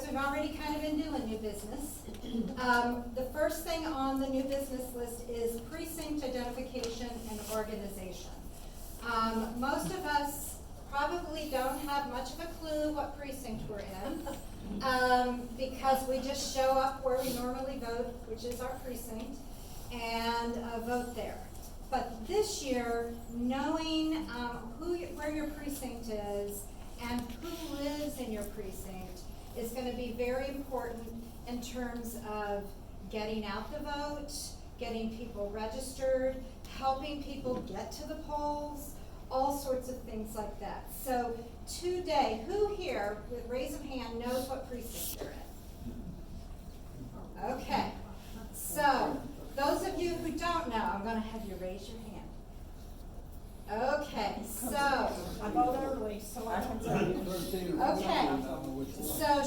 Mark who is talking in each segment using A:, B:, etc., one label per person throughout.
A: we've already kind of been doing new business. The first thing on the new business list is precinct identification and organization. Most of us probably don't have much of a clue what precinct we're in, because we just show up where we normally vote, which is our precinct, and vote there. But this year, knowing where your precinct is and who lives in your precinct is going to be very important in terms of getting out the vote, getting people registered, helping people get to the polls, all sorts of things like that. So today, who here, with raise of hand, knows what precinct they're in? Okay, so those of you who don't know, I'm going to have you raise your hand. Okay, so
B: I vote early, so I can tell you.
A: okay, so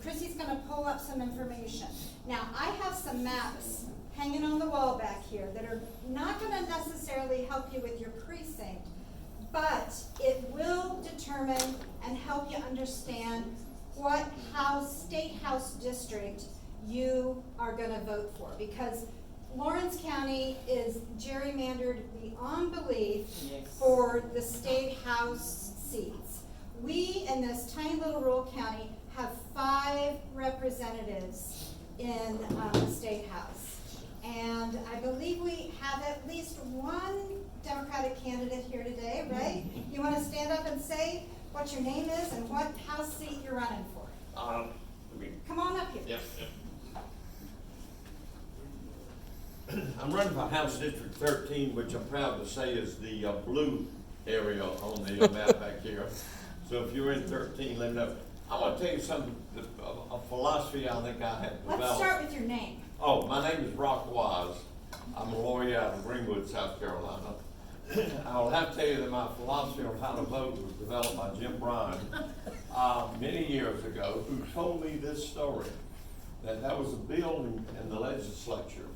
A: Chrissy's gonna pull up some information. Now, I have some maps hanging on the wall back here that are not gonna necessarily help you with your precinct, but it will determine and help you understand what state house district you are gonna vote for, because Lawrence County is gerrymandered beyond belief for the state house seats. We, in this tiny little rural county, have 5 representatives in the state house. And I believe we have at least one Democratic candidate here today, right? You want to stand up and say what your name is and what house seat you're running for? Come on up here.
C: Yep. I'm running for House District 13, which I'm proud to say is the blue area on the map back here. So if you're in 13, let me know. I want to tell you something, a philosophy I think I have developed.
A: Let's start with your name.
C: Oh, my name is Brock Wise. I'm a lawyer out of Greenwood, South Carolina. I'll have to tell you that my philosophy on how to vote was developed by Jim Bryan many years ago, who told me this story, that was a bill in the legislature.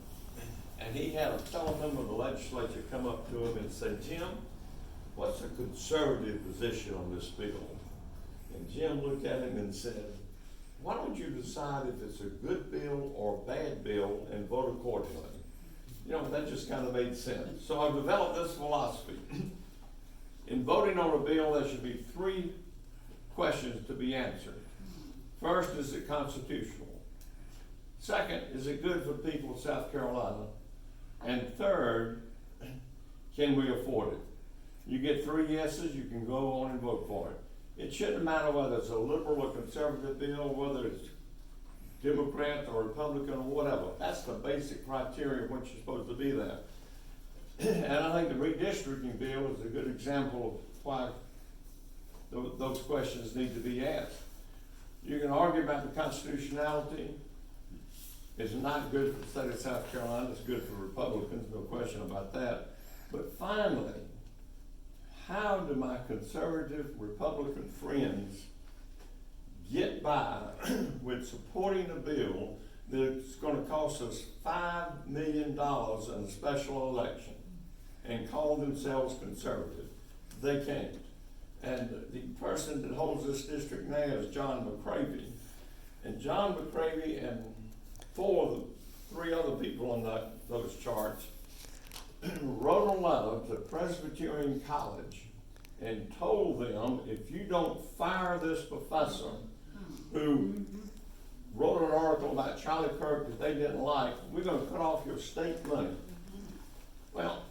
C: And he had a fellow member of the legislature come up to him and say, Jim, what's a conservative position on this bill? And Jim looked at him and said, why don't you decide if it's a good bill or a bad bill and vote accordingly? You know, that just kind of made sense. So I've developed this philosophy. In voting on a bill, there should be 3 questions to be answered. First, is it constitutional? Second, is it good for people of South Carolina? And third, can we afford it? You get 3 yeses, you can go on and vote for it. It shouldn't matter whether it's a liberal or conservative bill, whether it's Democrat or Republican or whatever. That's the basic criteria of what you're supposed to be there. And I think the redistricting bill is a good example of why those questions need to be asked. You can argue about the constitutionality. It's not good for the state of South Carolina. It's good for Republicans, no question about that. But finally, how do my conservative Republican friends get by with supporting a bill that's going to cost us $5 million in a special election and call themselves conservative? They can't. And the person that holds this district now is John McCravey. And John McCravey and 4 of the 3 other people on those charts wrote a letter to Presbyterian College and told them, if you don't fire this professor who wrote an article about Charlie Kirk that they didn't like, we're going to cut off your state money. Well,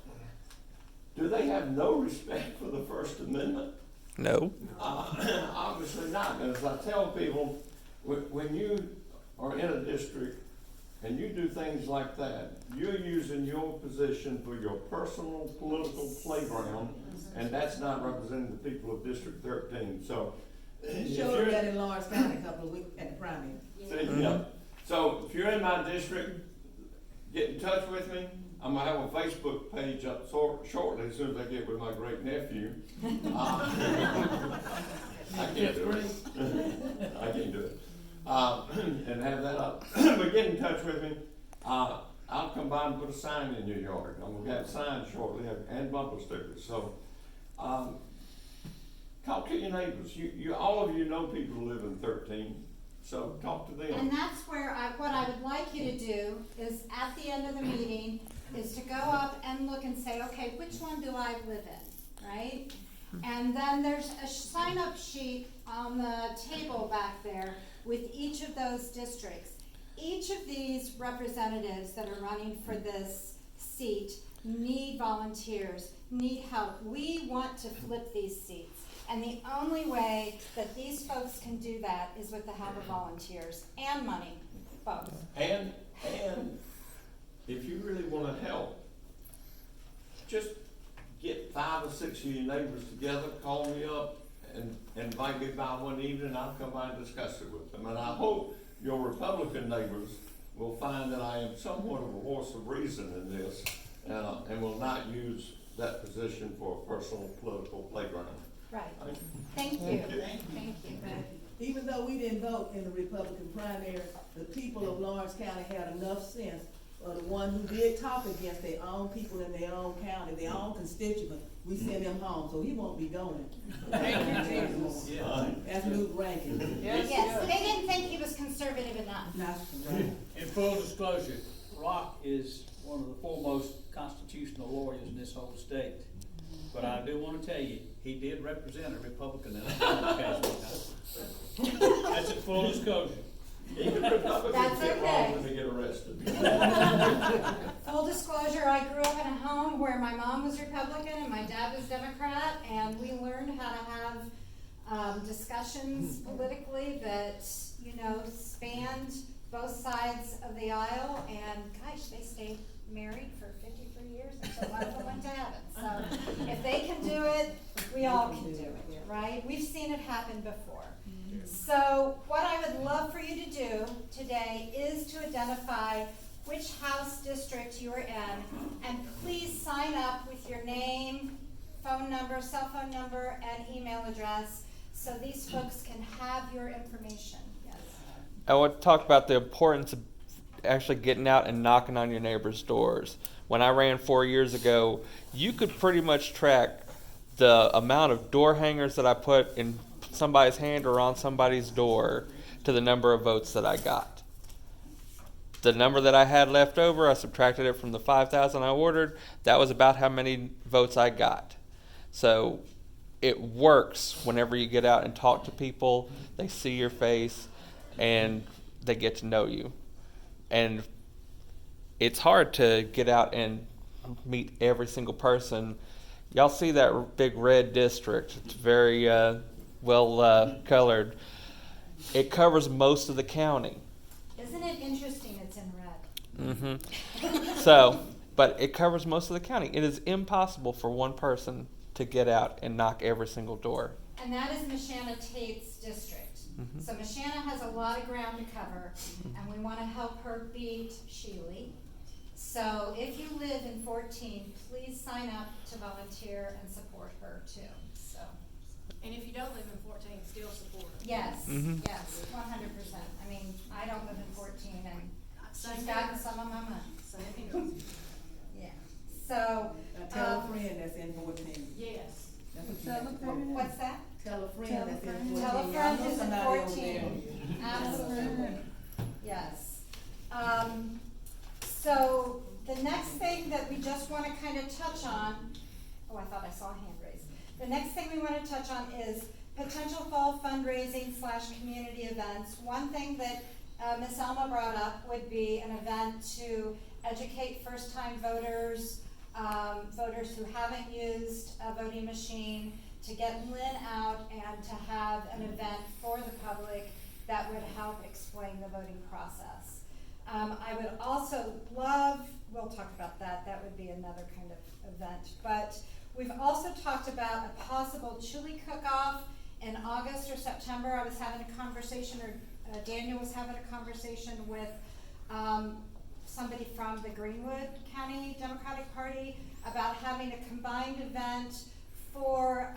C: do they have no respect for the First Amendment?
D: No.
C: Obviously not. And as I tell people, when you are in a district and you do things like that, you're using your position for your personal political playground, and that's not representing the people of District 13. So,
B: You showed that in Lawrence County a couple of weeks at the primary.
C: yeah. So if you're in my district, get in touch with me. I'm gonna have a Facebook page up shortly as soon as I get with my great nephew. I can't do it. I can't do it. And have that up. But get in touch with me. I'll come by and put a sign in your yard. I'm gonna have signs shortly and bumper stickers. So talk to your neighbors. All of you know people who live in 13, so talk to them.
A: And that's where what I would like you to do is at the end of the meeting, is to go up and look and say, okay, which one do I live in, right? And then there's a sign-up sheet on the table back there with each of those districts. Each of these representatives that are running for this seat need volunteers, need help. We want to flip these seats. And the only way that these folks can do that is with the help of volunteers and money, both.
C: And if you really wanna help, just get 5 or 6 of your neighbors together, call me up, and invite me by one evening, I'll come by and discuss it with them. And I hope your Republican neighbors will find that I am somewhat of a voice of reason in this, and will not use that position for a personal political playground.
A: Right. Thank you. Thank you.
B: Even though we didn't vote in the Republican primary, the people of Lawrence County had enough sense, or the one who did talk against their own people in their own county, their own constituents, we sent him home, so he won't be going.
D: Thank you, Jesus.
B: That's Luke Rankin.
A: Yes, they didn't think he was conservative enough.
B: That's right.
D: In full disclosure, Rock is one of the foremost constitutional lawyers in this whole state. But I do want to tell you, he did represent a Republican in that case. That's in full disclosure.
C: Even Republicans
A: That's
C: get
A: okay.
C: wrong when they get arrested.
A: Full disclosure, I grew up in a home where my mom was Republican and my dad was Democrat, and we learned how to have discussions politically that, you know, spanned both sides of the aisle, and gosh, they stayed married for 53 years until one of them went to heaven. So if they can do it, we all can do it, right? We've seen it happen before. So what I would love for you to do today is to identify which House district you're in, and please sign up with your name, phone number, cell phone number, and email address, so these folks can have your information. Yes.
E: I want to talk about the importance of actually getting out and knocking on your neighbors' doors. When I ran 4 years ago, you could pretty much track the amount of door hangers that I put in somebody's hand or on somebody's door to the number of votes that I got. The number that I had left over, I subtracted it from the 5,000 I ordered. That was about how many votes I got. So it works whenever you get out and talk to people, they see your face, and they get to know you. And it's hard to get out and meet every single person. Y'all see that big red district? It's very well colored. It covers most of the county.
A: Isn't it interesting it's in red?
E: Mm-hmm. So, but it covers most of the county. It is impossible for one person to get out and knock every single door.
A: And that is Mashana Tate's district.
E: Mm-hmm.
A: So Mashana has a lot of ground to cover, and we want to help her beat Sheely. So if you live in 14, please sign up to volunteer and support her too. So
F: And if you don't live in 14, still support her.
A: yes,
E: Mhm.
A: yes, 100%. I mean, I don't live in 14, and
F: Same
A: she's
F: here.
A: gotten some of my money.
F: Same here.
A: Yeah. So
B: Now tell a friend that's in 14.
F: Yes.
B: That's what you have to do.
A: what's that?
B: Tell a friend that's in 14.
A: Tell a
B: I
A: friend
B: know
A: who's in
B: somebody over
A: 14.
B: there.
A: Absolutely. Yes. So the next thing that we just want to kind of touch on, oh, I thought I saw a hand raised. The next thing we want to touch on is potential fall fundraising / community events. One thing that Ms. Elma brought up would be an event to educate first-time voters, voters who haven't used a voting machine, to get Lynn out and to have an event for the public that would help explain the voting process. I would also love, we'll talk about that, that would be another kind of event, but we've also talked about a possible chili cook-off in August or September. I was having a conversation, or Daniel was having a conversation with somebody from the Greenwood County Democratic Party about having a combined event for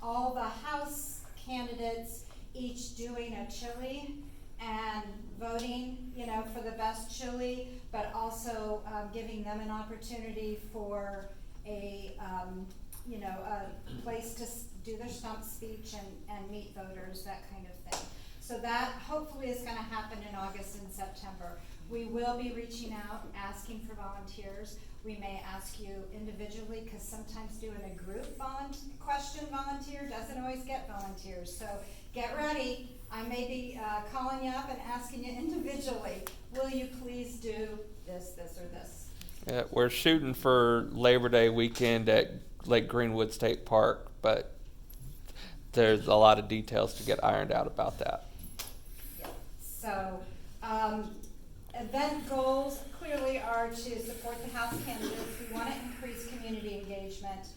A: all the House candidates, each doing a chili and voting, you know, for the best chili, but also giving them an opportunity for a, you know, a place to do their stump speech and meet voters, that kind of thing. So that hopefully is gonna happen in August and September. We will be reaching out, asking for volunteers. We may ask you individually, because sometimes doing a group question volunteer doesn't always get volunteers. So get ready. I may be calling you up and asking you individually, will you please do this, this, or this?
E: Yeah, we're shooting for Labor Day weekend at Lake Greenwood State Park, but there's a lot of details to get ironed out about that.
A: Yeah. So, event goals clearly are to support the House candidates. We want to increase community engagement.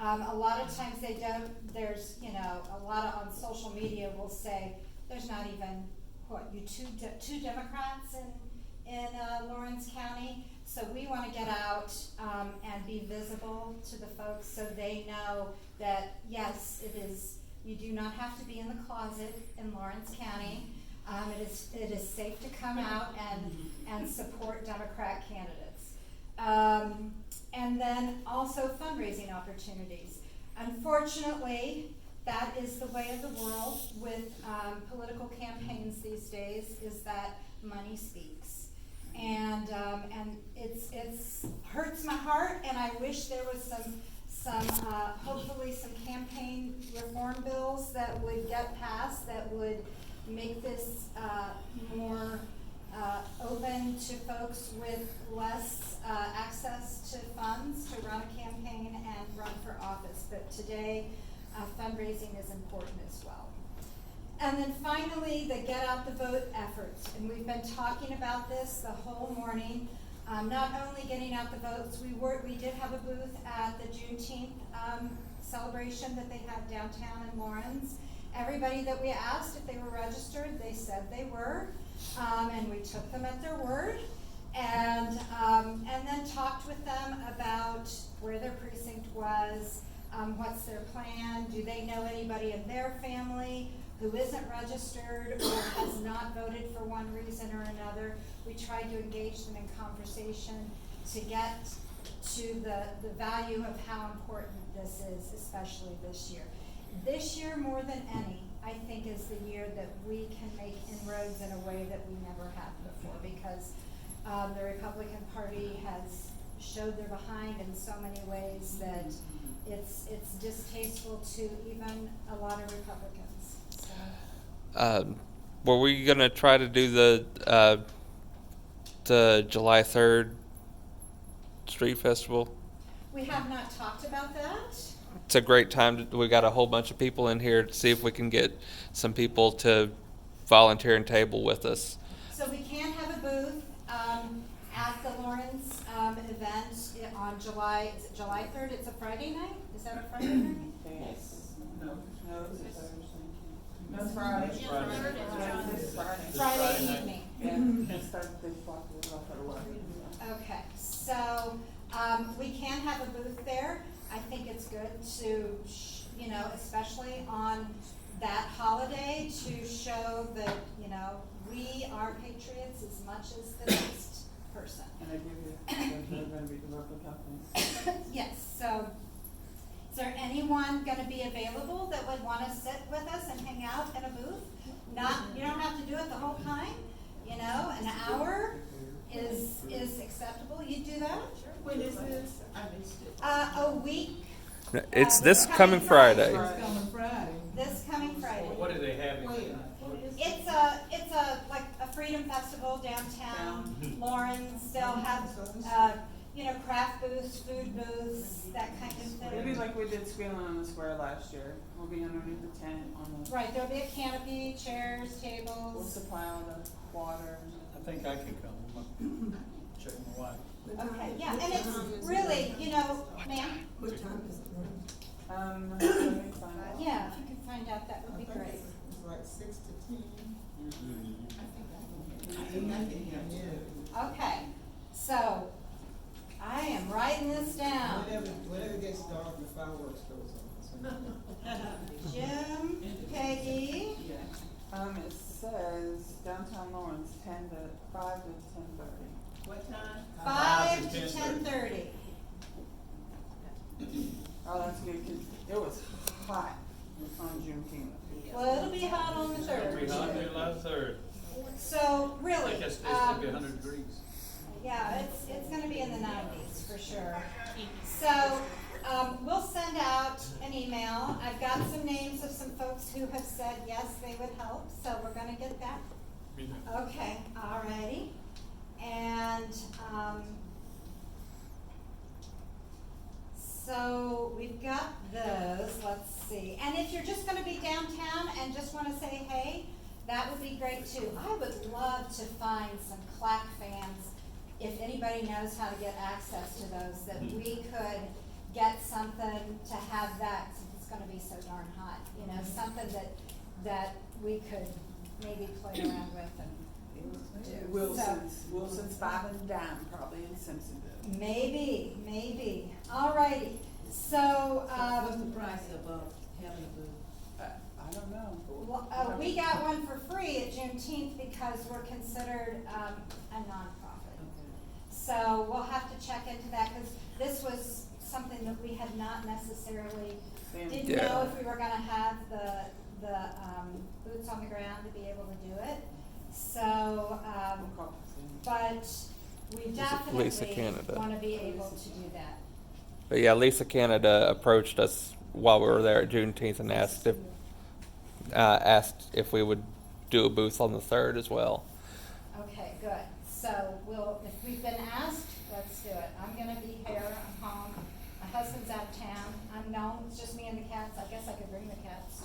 A: A lot of times they don't, there's, you know, a lot of on social media will say, there's not even, two Democrats in Lawrence County. So we want to get out and be visible to the folks so they know that, yes, it is, you do not have to be in the closet in Lawrence County. It is safe to come out and support Democrat candidates. And then also fundraising opportunities. Unfortunately, that is the way of the world with political campaigns these days, is that money speaks. And it's hurts my heart, and I wish there was some hopefully some campaign reform bills that would get passed that would make this more open to folks with less access to funds to run a campaign and run for office. But today, fundraising is important as well. And then finally, the Get Out the Vote efforts. And we've been talking about this the whole morning. Not only getting out the votes, we did have a booth at the Juneteenth celebration that they had downtown in Lawrence. Everybody that we asked if they were registered, they said they were, and we took them at their word, and then talked with them about where their precinct was, what's their plan, do they know anybody in their family who isn't registered or has not voted for one reason or another. We tried to engage them in conversation to get to the value of how important this is, especially this year. This year, more than any, I think is the year that we can make inroads in a way that we never have before, because the Republican Party has showed their behind in so many ways that it's distasteful to even a lot of Republicans. So.
E: Were we gonna try to do the July 3rd street festival?
A: We have not talked about that.
E: It's a great time. We got a whole bunch of people in here to see if we can get some people to volunteer and table with us.
A: So we can have a booth at the Lawrence event on July 3rd? It's a Friday night? Is that a Friday night?
G: Yes. No, it's a Thursday. No, it's Friday.
F: It's Friday.
G: It's Friday.
A: Friday evening.
G: Yeah, it starts at 6:00, we'll go for the work.
A: Okay, so we can have a booth there. I think it's good to, especially on that holiday, to show that, we are patriots as much as the next person.
G: And I give you, they're gonna be the local companies.
A: Yes, so is there anyone gonna be available that would wanna sit with us and hang out in a booth? You don't have to do it the whole time, an hour is acceptable. You do that?
G: When is this? I missed it.
A: A week.
E: It's this coming Friday.
B: It's coming Friday.
A: This coming Friday.
D: What do they have?
A: It's like a freedom festival downtown. Lawrence, they'll have, craft booths, food booths, that kind of
G: It'll be
A: thing.
G: like we did Squealing on the Square last year. We'll be underneath the tent on the,
A: Right, there'll be a canopy, chairs,
G: we'll
A: tables.
G: supply all the water.
D: I think I can come. Check my wife.
A: Okay, yeah, and it's really, ma'am,
H: What time is it?
G: Let me find out.
A: yeah, if you could find out, that would be great.
H: It's like 6 to 10.
A: Okay, so I am writing this down.
H: Whatever gets dark, the fireworks goes on.
A: Jim, Peggy,
G: It says downtown Lawrence, 5 to 10:30.
H: What time?
A: 5 to 10:30.
G: Oh, that's good, 'cause it was hot. on Juneteenth.
A: Well, it'll be hot on the third.
D: It'll be hot there July 3rd.
A: So,
D: I
A: really,
D: think it's gonna be 100 degrees.
A: yeah, it's gonna be in the 90s for sure. So, we'll send out an email. I've got some names of some folks who have said yes, they would help, so we're gonna get that. Okay, alrighty. And, so we've got those, let's see. And if you're just gonna be downtown and just wanna say hey, that would be great too. I would love to find some clack fans, if anybody knows how to get access to those, that we could get something to have that, since it's gonna be so darn hot, you know, something that we could maybe play around with and do.
G: Wilson's 5 and a dime, probably in Simpsonville.
A: Maybe. Alrighty, so,
B: What's the price of, having a booth?
G: I don't know.
A: we got one for free at Juneteenth because we're considered, a nonprofit. So we'll have to check into that, cause this was something that we had not necessarily, didn't
E: Yeah.
A: know if we were gonna have the boots on the ground to be able to do it. So, but we
E: Lisa
A: definitely
E: Canada.
A: wanna be able to do that.
E: But yeah, Lisa Canada approached us while we were there at Juneteenth and asked if we would do a booth on the 3rd as well.
A: Okay, good. So if we've been asked, let's do it. I'm gonna be here, I'm home. My husband's out of town. I'm known, it's just me and the cats. I guess I could bring the cats.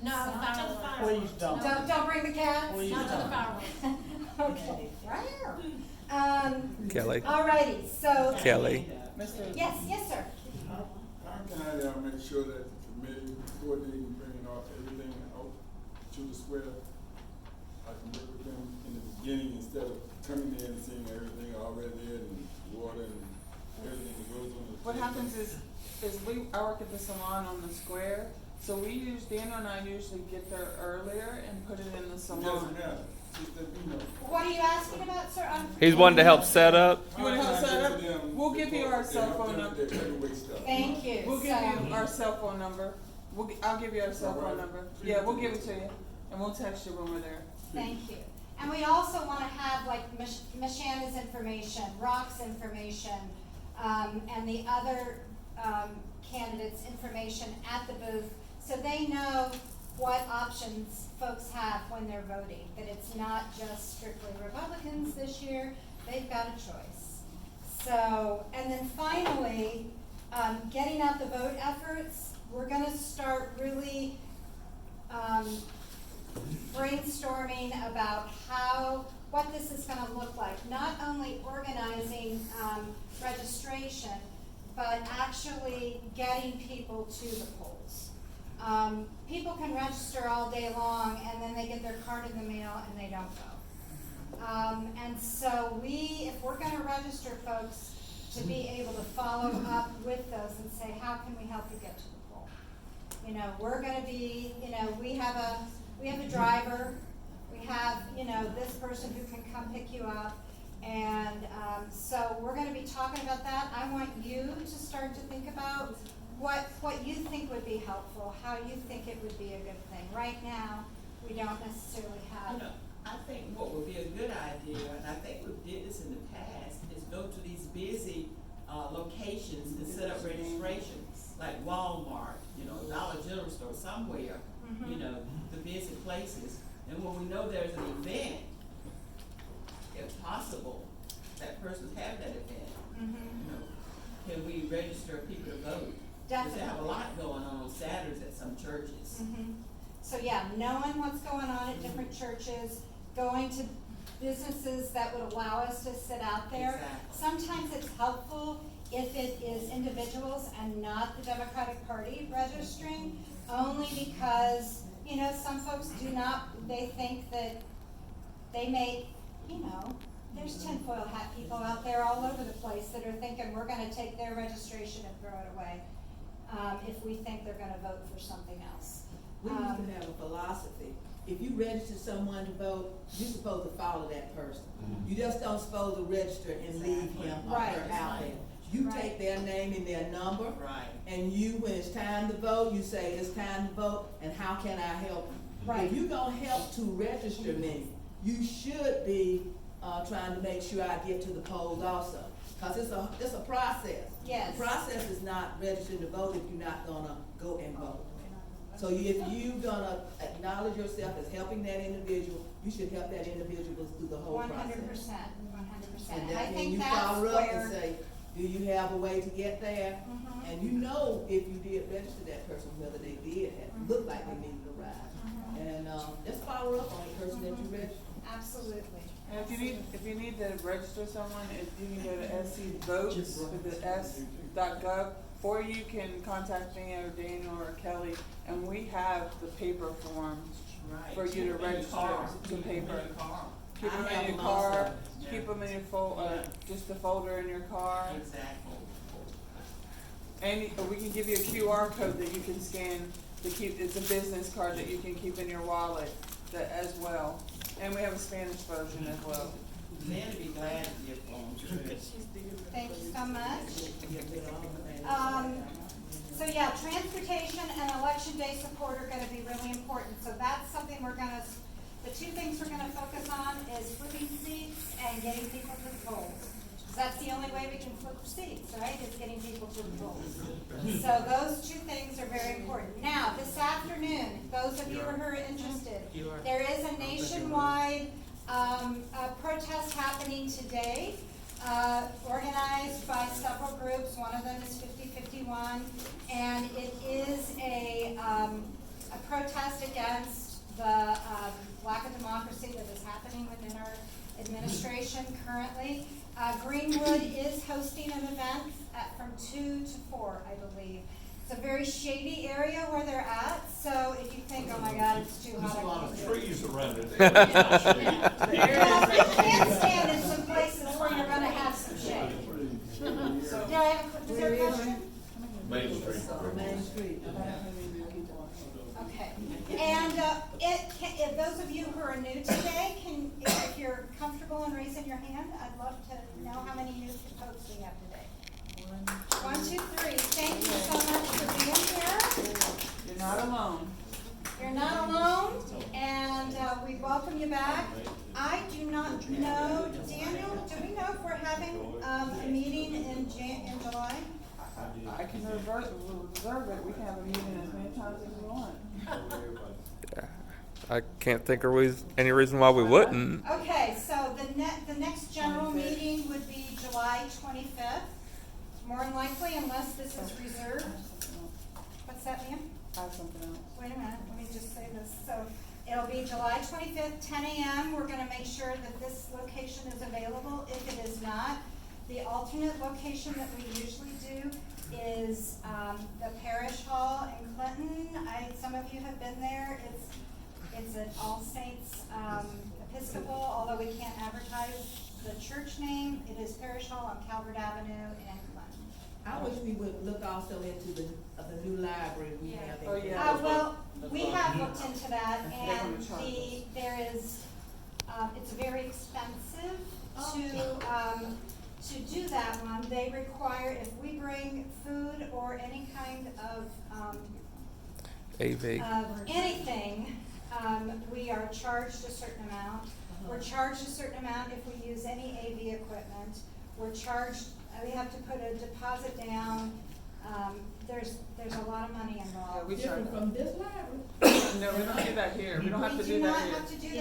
F: No, not to the fireworks.
D: Please don't.
A: Don't bring the cats?
D: Please
F: Not to the
D: don't.
F: fireworks.
A: Okay, right here.
E: Kelly.
A: Alrighty, so.
E: Kelly.
G: Mr.
A: Yes, sir.
I: How can I make sure that the committee coordinating, bringing everything out to the square? I can work with them in the beginning instead of coming in and seeing everything already there and water and everything that goes on the.
G: What happens is I work at the salon on the square, so Daniel and I usually get there earlier and put it in the
I: It
G: salon.
I: doesn't matter, just that, you know.
A: What are you asking about, sir?
E: He's wanting to help set up.
G: You wanna help
I: How can I
G: set
I: get
G: up?
I: to them
G: We'll give you our
I: before
G: cell
I: they
G: phone
I: help them
G: number.
I: with their heavyweight stuff?
A: Thank you.
G: We'll give
A: So-
G: you our cell phone number. I'll give you our cell phone
I: Alright.
G: number. Yeah, we'll give it to you, and we'll text you when we're there.
A: Thank you. And we also wanna have like Michana's information, Rock's information, and the other, candidates' information at the booth, so they know what options folks have when they're voting, that it's not just strictly Republicans this year, they've got a choice. So, and then finally, getting out the vote efforts, we're gonna start really, brainstorming about what this is gonna look like. Not only organizing, registration, but actually getting people to the polls. People can register all day long and then they get their card in the mail and they don't go. And so if we're gonna register folks to be able to follow up with those and say, how can we help you get to the poll? You know, we're gonna be, we have a driver, we have, this person who can come pick you up. And so we're gonna be talking about that. I want you to start to think about what you think would be helpful, how you think it would be a good thing. Right now, we don't necessarily have.
J: You know, I think what would be a good idea, and I think we did this in the past, is go to these busy locations and set up registrations, like Walmart, Dollar General store, somewhere, the busy places. And when we know there's an event, if possible, that person's having that event, can we register people to vote? Because they have a lot going on Saturdays at some churches.
A: So yeah, knowing what's going on at different churches, going to businesses that would allow us to sit out there.
J: Exactly.
A: Sometimes it's helpful if it is individuals and not the Democratic Party registering, only because, some folks they think that they may, there's tinfoil hat people out there all over the place that are thinking we're gonna take their registration and throw it away, if we think they're gonna vote for something else.
B: We used to have a philosophy. If you register someone to vote, you're supposed to follow that person. You just don't supposed to register and leave him or
A: Right.
B: her out there. You
A: Right.
B: take their name and their number.
J: Right.
B: And you, when it's time to vote, you say, it's time to vote, and how can I help you?
A: Right.
B: If you gonna help to register me, you should be, trying to make sure I get to the polls also. Cause it's a process.
A: Yes.
B: The process is not registering to vote if you're not gonna go and vote. So if you gonna acknowledge yourself as helping that individual, you should help that individual through the whole process.
A: 100%, 100%.
B: And
A: And I
B: then
A: think
B: you
A: that's
B: follow up and
A: where,
B: say, do you have a way to get there?
A: Mhm.
B: And you know if you did register that person, whether they did have, looked like they needed a ride. And, just follow up on the person that you registered.
A: absolutely.
G: And if you need to register someone, if you can go to SC Votes with the s.gov, or you can contact me or Daniel or Kelly, and we have the paper forms
J: Right.
G: for you to
J: Keep 'em in your
G: register
J: car.
G: the
J: Keep 'em in
G: paper.
J: your car.
G: Keep
B: I
G: them
B: have
G: in your
B: them
G: car,
B: also.
J: Yeah.
G: keep them in your
J: Yeah.
G: just a folder in your car.
J: Exactly.
G: And we can give you a QR code that you can scan to keep, it's a business card that you can keep in your wallet as well. And we have a Spanish version as well.
J: Then be glad to give them.
A: Thank you so much. So yeah, transportation and election day support are gonna be really important, so that's something the two things we're gonna focus on is flipping seats and getting people to the polls. 'Cause that's the only way we can flip seats, right, is getting people to the polls. So those two things are very important. Now, this afternoon, those of you who are interested, there is a nationwide, protest happening today, organized by several groups. One of them is 5051, and it is a protest against the lack of democracy that is happening within our administration currently. Greenwood is hosting an event from 2 to 4, I believe. It's a very shady area where they're at, so if you think, oh my God, it's too hot,
C: There's a lot
A: I
C: of
A: can't do it.
C: trees around it.
A: Well, you can stand in some places where you're gonna have some shade. Did I have, is there a question?
C: Main Street.
B: Main Street.
A: Okay, and if those of you who are new today, if you're comfortable in raising your hand, I'd love to know how many new folks we have today. 1, 2, 3. Thank you so much for being here.
G: You're not alone.
A: You're not alone, and we welcome you back. I do not know, Daniel, do we know if we're having a meeting in July?
G: I can reserve it, we can have a meeting as many times as we want.
E: I can't think of any reason why we wouldn't.
A: Okay, so the next general meeting would be July 25th, more than likely, unless this is reserved. What's that, ma'am?
G: I have something else.
A: Wait a minute, let me just say this. So it'll be July 25th, 10 a.m. We're gonna make sure that this location is available. If it is not, the alternate location that we usually do is the Parish Hall in Clinton. Some of you have been there. It's an All Saints Episcopal, although we can't advertise the church name. It is Parish Hall on Calvert Avenue in Clinton.
B: I wish we would look also into the new library we have. in
G: Oh, yeah.
B: Clinton.
A: Well, we have looked into that,
G: They're
A: and
G: gonna charge us.
A: there is, it's very expensive to do that one. They require, if we bring food or any kind of
E: AV.
A: anything, we are charged a certain amount. We're charged a certain amount if we use any AV equipment. We're charged, we have to put a deposit down. There's a lot of money involved.
G: We charge.
B: Different from this library.
G: No, we don't do that here, we don't have to do that here.
A: We do not have to do that.